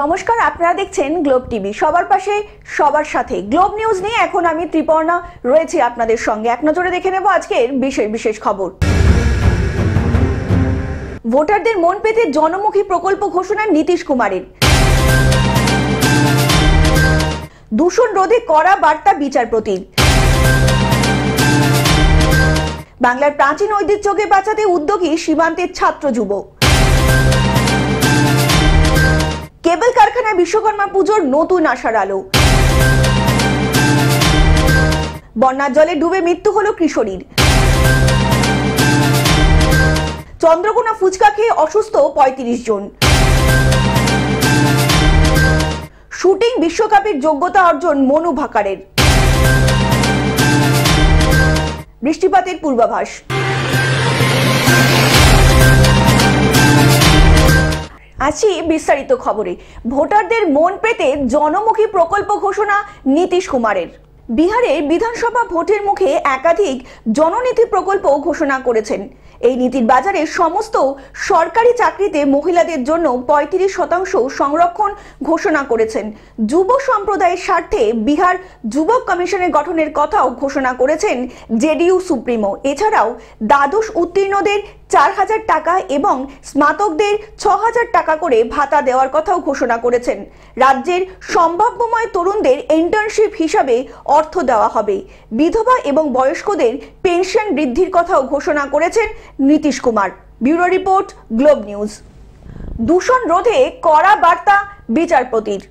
নমস্কার, আপনারা দেখছেন গ্লোব টিভি। সবার পাশে সবার সাথে গ্লোব নিউজ নিয়ে এখন আমি ত্রিপর্ণা রয়েছি আপনাদের সঙ্গে। এক নজরে দেখে নেব আজকের বিশেষ খবর। ভোটারদের মন পেতে জনমুখী প্রকল্প ঘোষণা নীতিশ কুমারের। দূষণ রোধে কড়া বার্তা বিচারপতির। বাংলার প্রাচীন ঐতিহ্যকে বাঁচাতে উদ্যোগী সীমান্তের ছাত্র যুব। কেবল কারখানায় বিশ্বকর্মা পুজোর নতুন আশার আলো। বন্যার জলে ডুবে মৃত্যু হলো কিশোরীর। চন্দ্রকোনা ফুচকা খেয়ে অসুস্থ ৩৫ জন। শুটিং বিশ্বকাপের যোগ্যতা অর্জন মনু ভাকারের। বৃষ্টিপাতের পূর্বাভাস। আছি বিস্তারিত খবরে। ভোটারদের মন পেতে জনমুখী প্রকল্প ঘোষণা নীতিশ কুমারের। বিহারের বিধানসভা ভোটের মুখে একাধিক জননীতি প্রকল্প ঘোষণা করেছেন। এই নীতির বাজারে সমস্ত সরকারি চাকরিতে মহিলাদের জন্য ৩৫% সংরক্ষণ ঘোষণা করেছেন। যুব সম্প্রদায়ের স্বার্থে বিহার যুবক কমিশনের গঠনের কথাও ঘোষণা করেছেন জেডিইউ সুপ্রিমো। এছাড়াও দ্বাদশ উত্তীর্ণদের ৪,০০০ টাকা এবং স্নাতকদের ৬,০০০ টাকা করে ভাতা দেওয়ার কথাও ঘোষণা করেছেন। রাজ্যের সম্ভাব্যময় তরুণদের ইন্টার্নশিপ হিসাবে অর্থ দেওয়া হবে। বিধবা এবং বয়স্কদের পেনশন বৃদ্ধির কথাও ঘোষণা করেছেন Nitish Kumar. Bureau report, globe news. দূষণ রোধে কড়া বার্তা বিচারপতির।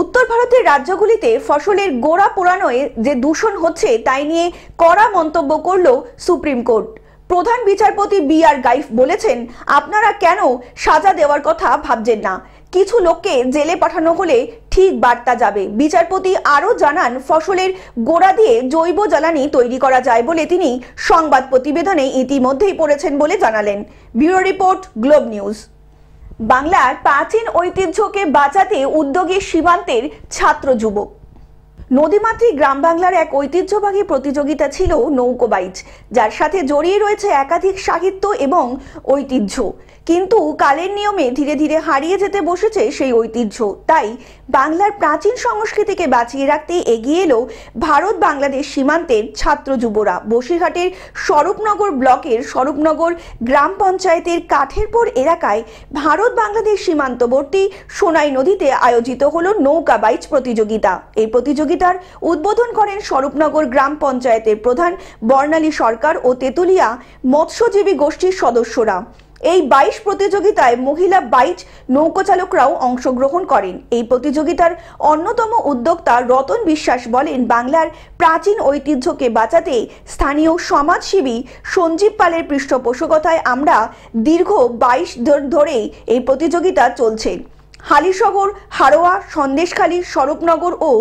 উত্তর ভারতের রাজ্যগুলিতে ফসলের গোড়া পোড়ানোয় যে দূষণ হচ্ছে তাই নিয়ে কড়া মন্তব্য করল সুপ্রিম কোর্ট। প্রধান বিচারপতি বি.আর. গাইফ বলেছেন, আপনারা কেন সাজা দেওয়ার কথা ভাবছেন না? কিছু লোককে জেলে পাঠানো হলে ঠিক বার্তা যাবে। বিচারপতি আরও জানান, ফসলের গোড়া দিয়ে জৈব জ্বালানি তৈরি করা যায় বলে তিনি সংবাদ প্রতিবেদনে ইতিমধ্যেই পড়েছেন বলে জানালেন। Bureau report, globe news. বাংলার প্রাচীন ঐতিহ্যকে বাঁচাতে উদ্যোগী সীমান্তের ছাত্র যুব। নদীমাতৃক গ্রাম বাংলার এক ঐতিহ্যবাহী প্রতিযোগিতা ছিল নৌকোবাইচ, যার সাথে জড়িয়ে রয়েছে একাধিক সাহিত্য এবং ঐতিহ্য। কিন্তু কালের নিয়মে ধীরে ধীরে হারিয়ে যেতে বসেছে সেই ঐতিহ্য। তাই বাংলার প্রাচীন সংস্কৃতিকে বাঁচিয়ে রাখতে এগিয়ে এলো ভারত বাংলাদেশ সীমান্তের ছাত্র যুবরা। বসিরহাটের স্বরূপনগর ব্লকের স্বরূপনগর গ্রাম পঞ্চায়েতের কাঠেরপুর এলাকায় ভারত বাংলাদেশ সীমান্তবর্তী সোনাই নদীতে আয়োজিত হলো নৌকা বাইচ প্রতিযোগিতা। এই প্রতিযোগিতার উদ্বোধন করেন স্বরূপনগর গ্রাম পঞ্চায়েতের প্রধান বর্ণালী সরকার ও তেতুলিয়া মৎস্যজীবী গোষ্ঠীর সদস্যরা। এই ২২ প্রতিযোগিতায় মহিলা বাইচ নৌকোচালকরাও অংশগ্রহণ করেন। এই প্রতিযোগিতার অন্যতম উদ্যোক্তা রতন বিশ্বাস বলেন, বাংলার প্রাচীন ঐতিহ্যকে বাঁচাতে স্থানীয় সমাজসেবী সঞ্জীব পালের পৃষ্ঠপোষকতায় আমরা দীর্ঘ ২২ ধরে এই প্রতিযোগিতা চলছে। হালিশহর, হাড়োয়া, সন্দেশখালী, স্বরূপনগর ও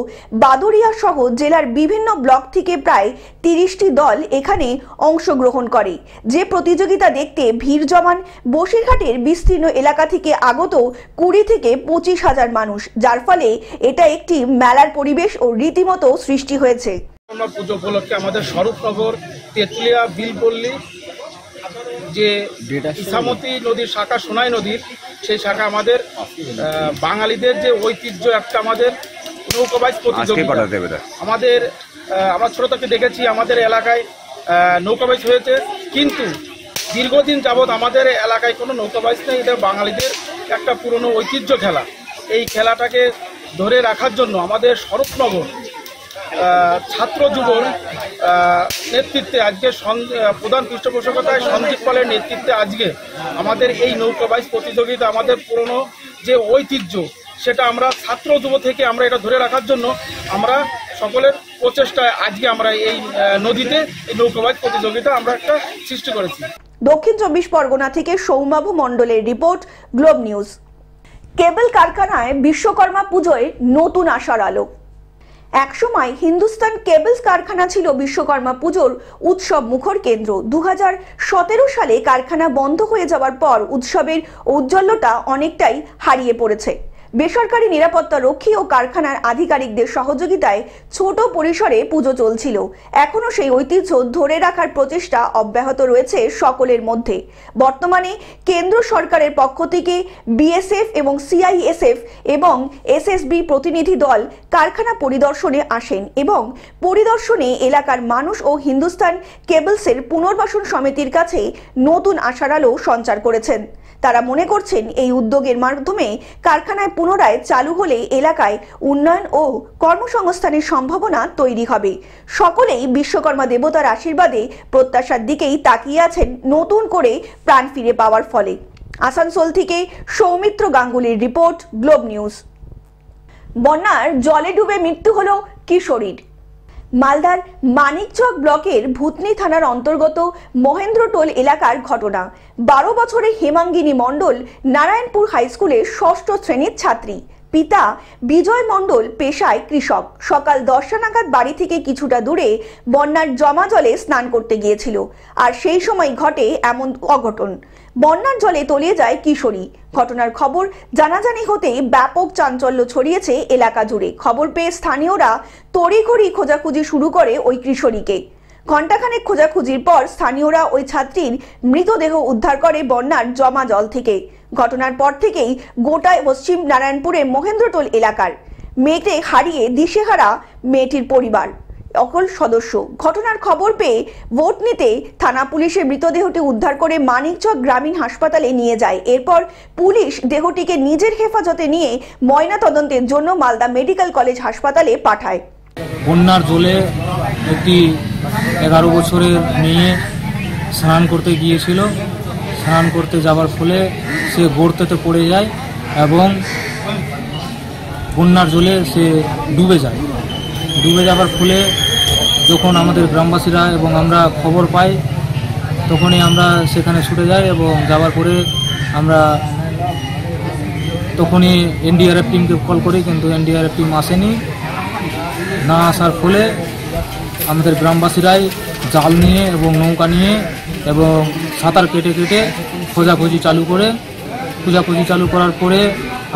বাদুড়িয়া সহ জেলার বিভিন্ন ব্লক থেকে প্রায় ৩০টি দল এখানে অংশগ্রহণ করে। যে প্রতিযোগিতা দেখতে ভিড় জমান বসিরহাটের বিস্তীর্ণ এলাকা থেকে আগত ২০ থেকে ২৫,০০০ মানুষ, যার ফলে এটা একটি মেলার পরিবেশ ও রীতিমতো সৃষ্টি হয়েছে। পুজো উপলক্ষে আমাদের স্বরূপনগর, তেতুলিয়া, বিলপল্লী যে ইসামতি নদীর শাখা সোনাই নদীর, সেই শাখা আমাদের বাঙালিদের যে ঐতিহ্য একটা আমাদের নৌকাবাইচ প্রতিযোগিতা। আমাদের আমরা ছোট থেকে দেখেছি আমাদের এলাকায় নৌকাবাইচ হয়েছে, কিন্তু দীর্ঘদিন যাবৎ আমাদের এলাকায় কোনো নৌকাবাইচ নেই। এটা বাঙালিদের একটা পুরনো ঐতিহ্য খেলা। এই খেলাটাকে ধরে রাখার জন্য আমাদের স্বরূপনগর ছাত্র যুবর নেতৃত্বে আজকে প্রধান পৃষ্ঠপোষকতায় সঞ্জীব পালের নেতৃত্বে আজকে আমাদের এই নৌকাবাইচ প্রতিযোগিতা, আমাদের পুরনো যে ঐতিহ্য সেটা আমরা ছাত্র যুব থেকে আমরা এটা ধরে রাখার জন্য আমরা সকলের প্রচেষ্টায় আজকে আমরা এই নদীতে এই নৌকাবাইচ প্রতিযোগিতা আমরা একটা সৃষ্টি করেছি। দক্ষিণ ২৪ পরগনা থেকে সৌমাভু মণ্ডলের রিপোর্ট, গ্লোব নিউজ। কেবল কারখানায় বিশ্বকর্মা পুজোয় নতুন আশার আলো। একসময় হিন্দুস্তান কেবলস কারখানা ছিল বিশ্বকর্মা পুজোর উৎসব মুখর কেন্দ্র। ২০১৭ সালে কারখানা বন্ধ হয়ে যাওয়ার পর উৎসবের ঔজ্জ্বল্যতা অনেকটাই হারিয়ে পড়েছে। বেসরকারি নিরাপত্তা রক্ষী ও কারখানার আধিকারিকদের সহযোগিতায় ছোট পরিসরে পুজো চলছিল। এখনো সেই ঐতিহ্য ধরে রাখার প্রচেষ্টা অব্যাহত রয়েছে সকলের মধ্যে। বর্তমানে কেন্দ্র সরকারের পক্ষ থেকে বিএসএফ এবং সিআইএসএফ এবং এসএসবি প্রতিনিধি দল কারখানা পরিদর্শনে আসেন এবং পরিদর্শনে এলাকার মানুষ ও হিন্দুস্তান কেবলসের পুনর্বাসন সমিতির কাছে নতুন আশার আলো সঞ্চার করেছেন। তারা মনে করছেন এই উদ্যোগের মাধ্যমে কারখানায় পুনরায় চালু হলে এলাকায় উন্নয়ন ও কর্মসংস্থানের সম্ভাবনা তৈরি হবে। সকলেই বিশ্বকর্মা দেবতার আশীর্বাদে প্রত্যাশার দিকেই তাকিয়ে আছেন নতুন করে প্রাণ ফিরে পাওয়ার ফলে। আসানসোল থেকে সৌমিত্র গাঙ্গুলির রিপোর্ট, গ্লোব নিউজ। বন্যার জলে ডুবে মৃত্যু হলো কিশোরীর। মালদার মানিকচক ব্লকের ভূতনি থানার অন্তর্গত মহেন্দ্রটোল এলাকার ঘটনা। 12 বছরের হেমাঙ্গিনী মণ্ডল নারায়ণপুর হাই স্কুলের 6ষ্ঠ শ্রেণীর ছাত্রী। পিতা বিজয় মণ্ডল পেশায় কৃষক। সকাল 10টা নাগাদ বাড়ি থেকে কিছুটা দূরে বন্যার জমা জলে স্নান করতে গিয়েছিল, আর সেই সময় ঘটে এমন অঘটন। বন্যার জলে তলিয়ে যায় কিশোরী। ঘটনার খবর জানাজানি হতেই ব্যাপক চাঞ্চল্য ছড়িয়েছে এলাকা জুড়ে। খবর পেয়ে স্থানীয়রা তড়িঘড়ি খোঁজাখুঁজি শুরু করে ওই কিশোরীকে। ঘণ্টাখানেক খোঁজাখুঁজির পর স্থানীয়রা ওই ছাত্রীর মৃতদেহ উদ্ধার করে বন্যার জমা জল থেকে। ঘটনার পর থেকেই গোটায় পশ্চিম নারায়ণপুরের মহেন্দ্রটোল এলাকার মেয়েকে হারিয়ে দিশেহারা মেয়েটির পরিবার সকল সদস্য। ঘটনার খবর পেয়ে ভোট নিতে থানা পুলিশের মৃতদেহটি উদ্ধার করে মানিকচক গ্রামীণ হাসপাতালে নিয়ে যায়। এরপর পুলিশ দেহটিকে নিজের হেফাজতে নিয়ে ময়না তদন্তের জন্য মালদা মেডিকেল কলেজ হাসপাতালে পাঠায়। বন্যার জলে একটি 11 বছরের মেয়ে স্নান করতে গিয়েছিল। স্নান করতে যাওয়ার ফলে সে গর্তেতে পড়ে যায় এবং বন্যার জলে সে ডুবে যায়। ডুবে যাওয়ার ফলে যখন আমাদের গ্রামবাসীরা এবং আমরা খবর পাই, তখনই আমরা সেখানে ছুটে যাই এবং যাওয়ার পরে আমরা তখনই এনডিআরএফ টিমকে কল করি, কিন্তু এনডিআরএফ টিম আসেনি। না আসার ফলে আমাদের গ্রামবাসীরাই জাল নিয়ে এবং নৌকা নিয়ে এবং সাঁতার কেটে কেটে খোঁজাখুঁজি চালু করার পরে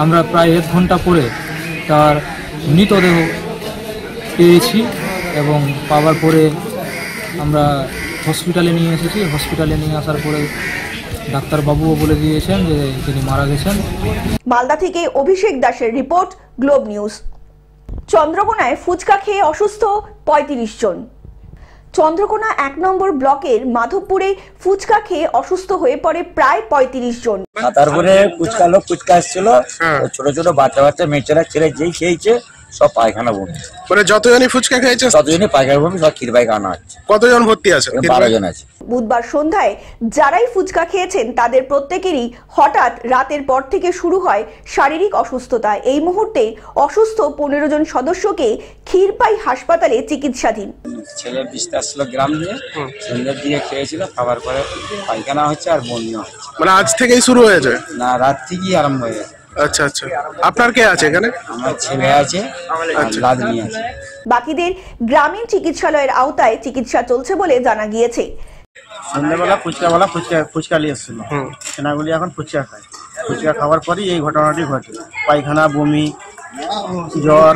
আমরা প্রায় 1 ঘন্টা পরে তার মৃতদেহ পেয়েছি এবং পাওয়ার পরে আমরা হসপিটালে নিয়ে এসেছি। হসপিটালে নিয়ে আসার পরে ডাক্তারবাবুও বলে দিয়েছেন যে তিনি মারা গেছেন। মালদা থেকে অভিষেক দাসের রিপোর্ট, গ্লোব নিউজ। চন্দ্রকোনায় ফুচকা খেয়ে অসুস্থ 35 জন। চন্দ্রকোনা 1 নম্বর ব্লকের মাধবপুরে ফুচকা খেয়ে অসুস্থ হয়ে পড়ে প্রায় 35 জন। তারপরে ফুচকা এসেছিল, ছোট ছোট বাচ্চা মেয়েছেরা ছেড়ে যেই খেয়েছে সব পায়খানা বমি। মানে যতজনই ফুচকা খেয়েছে ততজনই পায়খানা বমি, সব ক্ষীর পায়খানা আছে। কতজন ভর্তি আছে? 12 জন আছে। বুধবার সন্ধ্যায় যারাই ফুচকা খেয়েছেন তাদের প্রত্যেকেরই হঠাৎ রাতের পর থেকে শুরু হয় শারীরিক অসুস্থতা। এই মুহূর্তে অসুস্থ 15 জন সদস্যকে ক্ষীরপাই হাসপাতালে চিকিৎসাধীন। ছেলে বৃষ্টি আসছিল গ্রাম দিয়ে, সন্ধ্যের দিকে খেয়েছিল, খাবার পরে পায়খানা হচ্ছে আর বমিও হচ্ছে। মানে আজ থেকেই শুরু হয়েছে? না, রাত থেকেই আরম্ভ হয়ে গেছে। আচ্ছা আচ্ছা। আপনার কে আছে এখানে? আমার ছেলে আছে, লাদনি আছে। বাকিদের গ্রামীণ চিকিৎসালয়ের আওতায় চিকিৎসা চলছে বলে জানা গিয়েছে। সন্ধ্যাবেলা ফুচকা নিয়ে এসেছিল, সেনাগুলি এখন ফুচকা খায়। ফুচকা খাওয়ার পরই এই ঘটনাটি ঘটে। পায়খানা, বমি, জ্বর।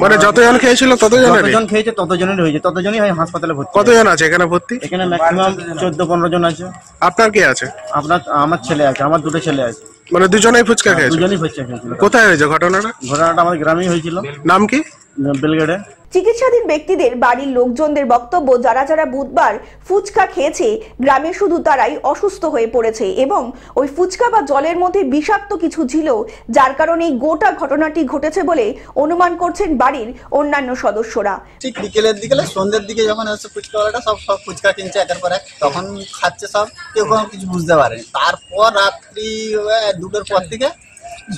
মানে যতজন খেয়েছিল যতজন খেয়েছে ততজনেরই হয়েছে, ততজনই হাসপাতালে ভর্তি। কতজন আছে এখানে ভর্তি? এখানে ম্যাক্সিমাম 14-15 জন আছে। আপনার কে আছে? আমার ছেলে আছে, আমার 2টো ছেলে আছে। মানে দুজনেই ফুচকা খেয়েছে? দুজনেই ফুচকা খেয়েছিল। কোথায় হয়েছে ঘটনাটা? আমাদের গ্রামেই হয়েছিল। নাম কি? বেলগেড়ে। চিকিৎসাধীন ব্যক্তিদের বাড়ির লোকজনদের বক্তব্য, যারা যারা বুধবার ফুচকা খেয়েছে গ্রামে শুধু তারাই অসুস্থ হয়ে পড়েছে এবং ওই ফুচকা বা জলের মধ্যে বিষাক্ত কিছু ছিল, যার কারণে গোটা ঘটনাটি ঘটেছে বলে অনুমান করছেন বাড়ির অন্যান্য সদস্যরা। ঠিক বিকেলের দিকে, সন্ধ্যের দিকে যখন হচ্ছে ফুচকাওয়ালাটা সব ফুচকা কিনছে একের পর এক, তখন খাচ্ছে সব, কেউ কোনো কিছু বুঝতে পারেনি। তারপর রাত্রি 2টোর পর থেকে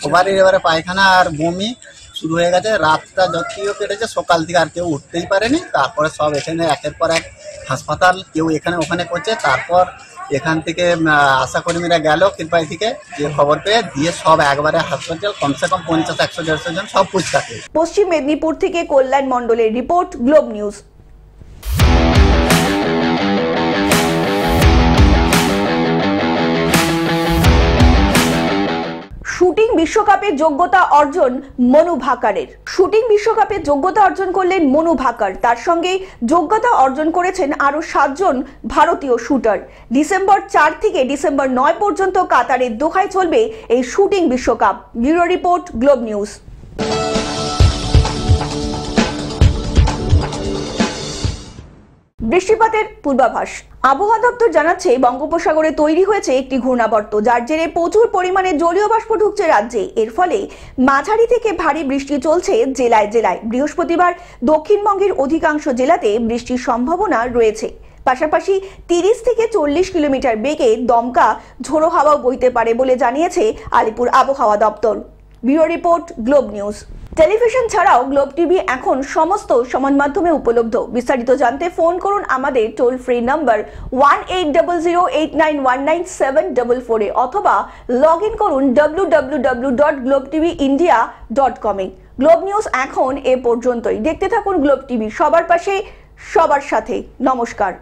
সবারই এবারে পায়খানা আর বমি শুরু হয়ে গেছে। রাতটা যতটিও কেটেছে, সকাল থেকে আর কেউ উঠতেই পারেনি। তারপরে সব এখানে একের পর এক হাসপাতাল, কেউ এখানে ওখানে করছে। তারপর এখান থেকে আশাকর্মীরা গেল ক্ষীরপাই থেকে, যে খবর পেয়ে দিয়ে সব একবারে হাসপাতাল, কমসে কম 50-150 জন সব ফুচকা খেয়ে। পশ্চিম মেদিনীপুর থেকে কল্যাণ মণ্ডলের report, globe news. Shooting shooting বিশ্বকাপে যোগ্যতা অর্জন মনু ভাকারের। শুটিং বিশ্বকাপে যোগ্যতা অর্জন করলেন মনু ভাকার। তার সঙ্গে যোগ্যতা অর্জন করেছেন আরো 7 জন ভারতীয় শুটার। ডিসেম্বর 4 থেকে ডিসেম্বর 9 পর্যন্ত কাতারের দোহায় চলবে এই শুটিং বিশ্বকাপ। Bureau report, globe news. বৃষ্টিপাতের পূর্বাভাস। আবহাওয়া দপ্তর জানাচ্ছে বঙ্গোপসাগরে তৈরি হয়েছে একটি ঘূর্ণাবর্ত, যার জেরে প্রচুর পরিমাণে জলীয় বাষ্প ঢুকছে রাজ্যে। এর ফলে মাঝারি থেকে ভারী বৃষ্টি চলছে জেলায় জেলায়। বৃহস্পতিবার দক্ষিণবঙ্গের অধিকাংশ জেলাতে বৃষ্টির সম্ভাবনা রয়েছে। পাশাপাশি 30 থেকে 40 কিলোমিটার বেগে দমকা ঝোড়ো হাওয়া বইতে পারে বলে জানিয়েছে আলিপুর আবহাওয়া দপ্তর। Bureau report, globe news. Television ছাড়াও গ্লোব টিভি এখন সমস্ত সমাজ মাধ্যমে উপলব্ধ। বিস্তারিত জানতে ফোন করুন আমাদের টোল ফ্রি নাম্বার 180089197444 এ অথবা লগ ইন করুন www.globtvindia.com এ। গ্লোব নিউজ এখন এ পর্যন্তই। দেখতে থাকুন গ্লোব টিভি, সবার পাশে সবার সাথে। নমস্কার।